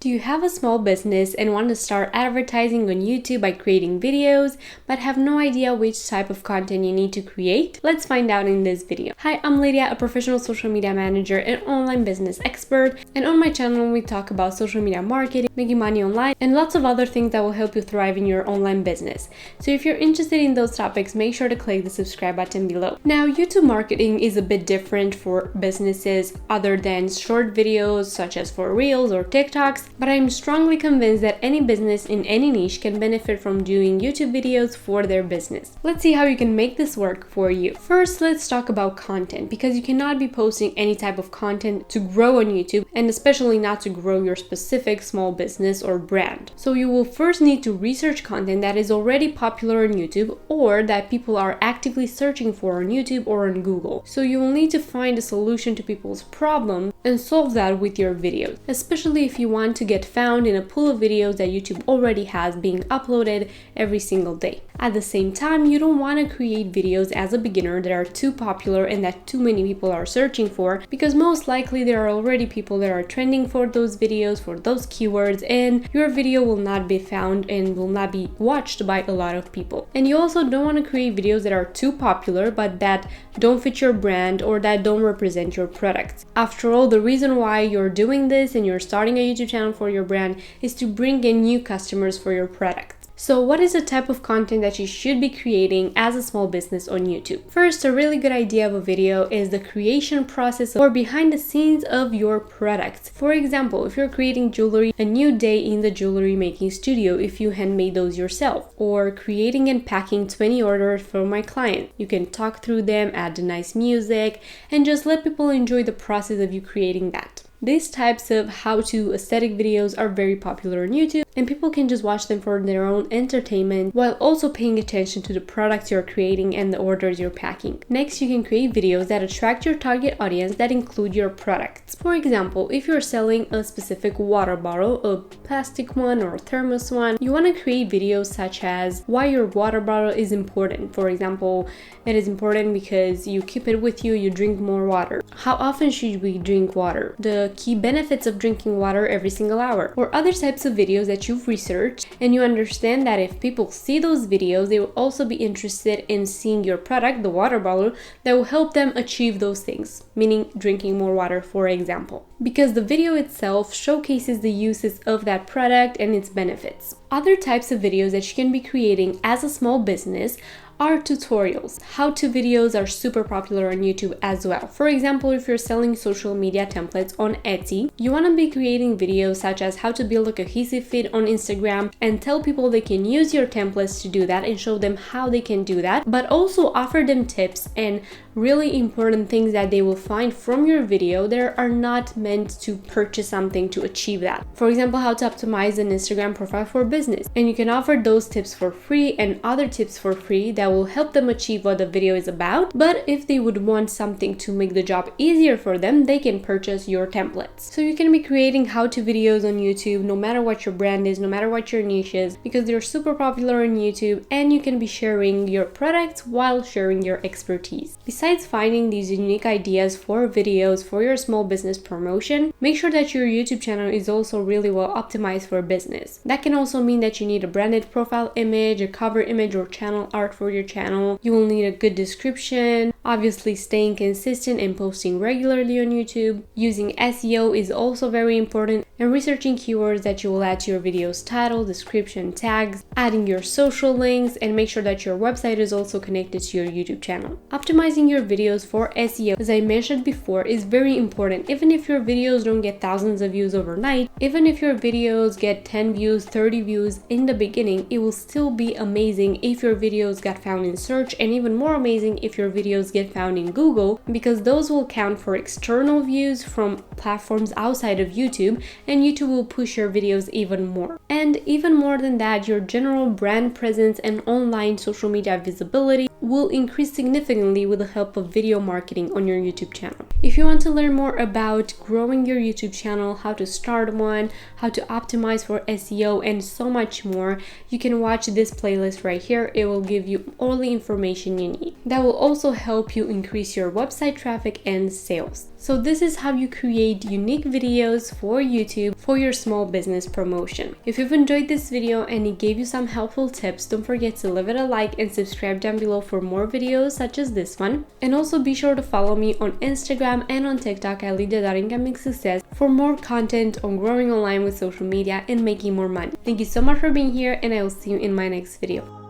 Do you have a small business and want to start advertising on YouTube by creating videos, but have no idea which type of content you need to create? Let's find out in this video. Hi, I'm Lydia, a professional social media manager and online business expert. And on my channel, we talk about social media marketing, making money online, and lots of other things that will help you thrive in your online business. So if you're interested in those topics, make sure to click the subscribe button below. Now, YouTube marketing is a bit different for businesses other than short videos, such as for Reels or TikToks. But I'm strongly convinced that any business in any niche can benefit from doing YouTube videos for their business. Let's see how you can make this work for you. First, let's talk about content, because you cannot be posting any type of content to grow on YouTube, and especially not to grow your specific small business or brand. So you will first need to research content that is already popular on YouTube or that people are actively searching for on YouTube or on Google. So you will need to find a solution to people's problem and solve that with your videos, especially if you want to get found in a pool of videos that YouTube already has being uploaded every single day. At the same time, you don't want to create videos as a beginner that are too popular and that too many people are searching for, because most likely there are already people that are trending for those videos, for those keywords, and your video will not be found and will not be watched by a lot of people. And you also don't want to create videos that are too popular but that don't fit your brand or that don't represent your products. After all, the reason why you're doing this and you're starting a YouTube channel for your brand is to bring in new customers for your product. So what is the type of content that you should be creating as a small business on YouTube? First, a really good idea of a video is the creation process or behind the scenes of your products. For example, if you're creating jewelry, a new day in the jewelry making studio if you handmade those yourself, or creating and packing 20 orders for my client. You can talk through them, add nice music, and just let people enjoy the process of you creating that. These types of how-to aesthetic videos are very popular on YouTube, and people can just watch them for their own entertainment while also paying attention to the products you're creating and the orders you're packing. Next, you can create videos that attract your target audience that include your products. For example, if you're selling a specific water bottle, a plastic one or a thermos one, you want to create videos such as why your water bottle is important. For example, it is important because you keep it with you, you drink more water. How often should we drink water? The key benefits of drinking water every single hour, or other types of videos that you've researched and you understand that if people see those videos, they will also be interested in seeing your product, the water bottle, that will help them achieve those things, meaning drinking more water, for example, because the video itself showcases the uses of that product and its benefits. Other types of videos that you can be creating as a small business are tutorials. How-to videos are super popular on YouTube as well. For example, if you're selling social media templates on Etsy, you want to be creating videos such as how to build a cohesive feed on Instagram and tell people they can use your templates to do that and show them how they can do that, but also offer them tips and really important things that they will find from your video that are not meant to purchase something to achieve that. For example, how to optimize an Instagram profile for business. And you can offer those tips for free and other tips for free that will help them achieve what the video is about. But if they would want something to make the job easier for them, they can purchase your templates. So you can be creating how-to videos on YouTube no matter what your brand is, no matter what your niche is, because they're super popular on YouTube, and you can be sharing your products while sharing your expertise. Besides finding these unique ideas for videos for your small business promotion, make sure that your YouTube channel is also really well optimized for business. That can also mean that you need a branded profile image, a cover image, or channel art for your channel. You will need a good description, obviously staying consistent and posting regularly on YouTube. Using SEO is also very important, and researching keywords that you will add to your video's title, description, tags, adding your social links, and make sure that your website is also connected to your YouTube channel. Optimizing your videos for SEO, as I mentioned before, is very important. Even if your videos don't get thousands of views overnight, even if your videos get 10 views, 30 views in the beginning, it will still be amazing if your videos got found in search, and even more amazing if your videos get found in Google, because those will count for external views from platforms outside of YouTube, and YouTube will push your videos even more. And even more than that, your general brand presence and online social media visibility will increase significantly with the help of video marketing on your YouTube channel. If you want to learn more about growing your YouTube channel, how to start one, how to optimize for SEO, and so much more, you can watch this playlist right here. It will give you all the information you need. That will also help you increase your website traffic and sales. So this is how you create unique videos for YouTube for your small business promotion. If you've enjoyed this video and it gave you some helpful tips, don't forget to leave it a like and subscribe down below for more videos such as this one. And also be sure to follow me on Instagram and on TikTok at Lydia.incomingsuccess for more content on growing online with social media and making more money. Thank you so much for being here, and I will see you in my next video.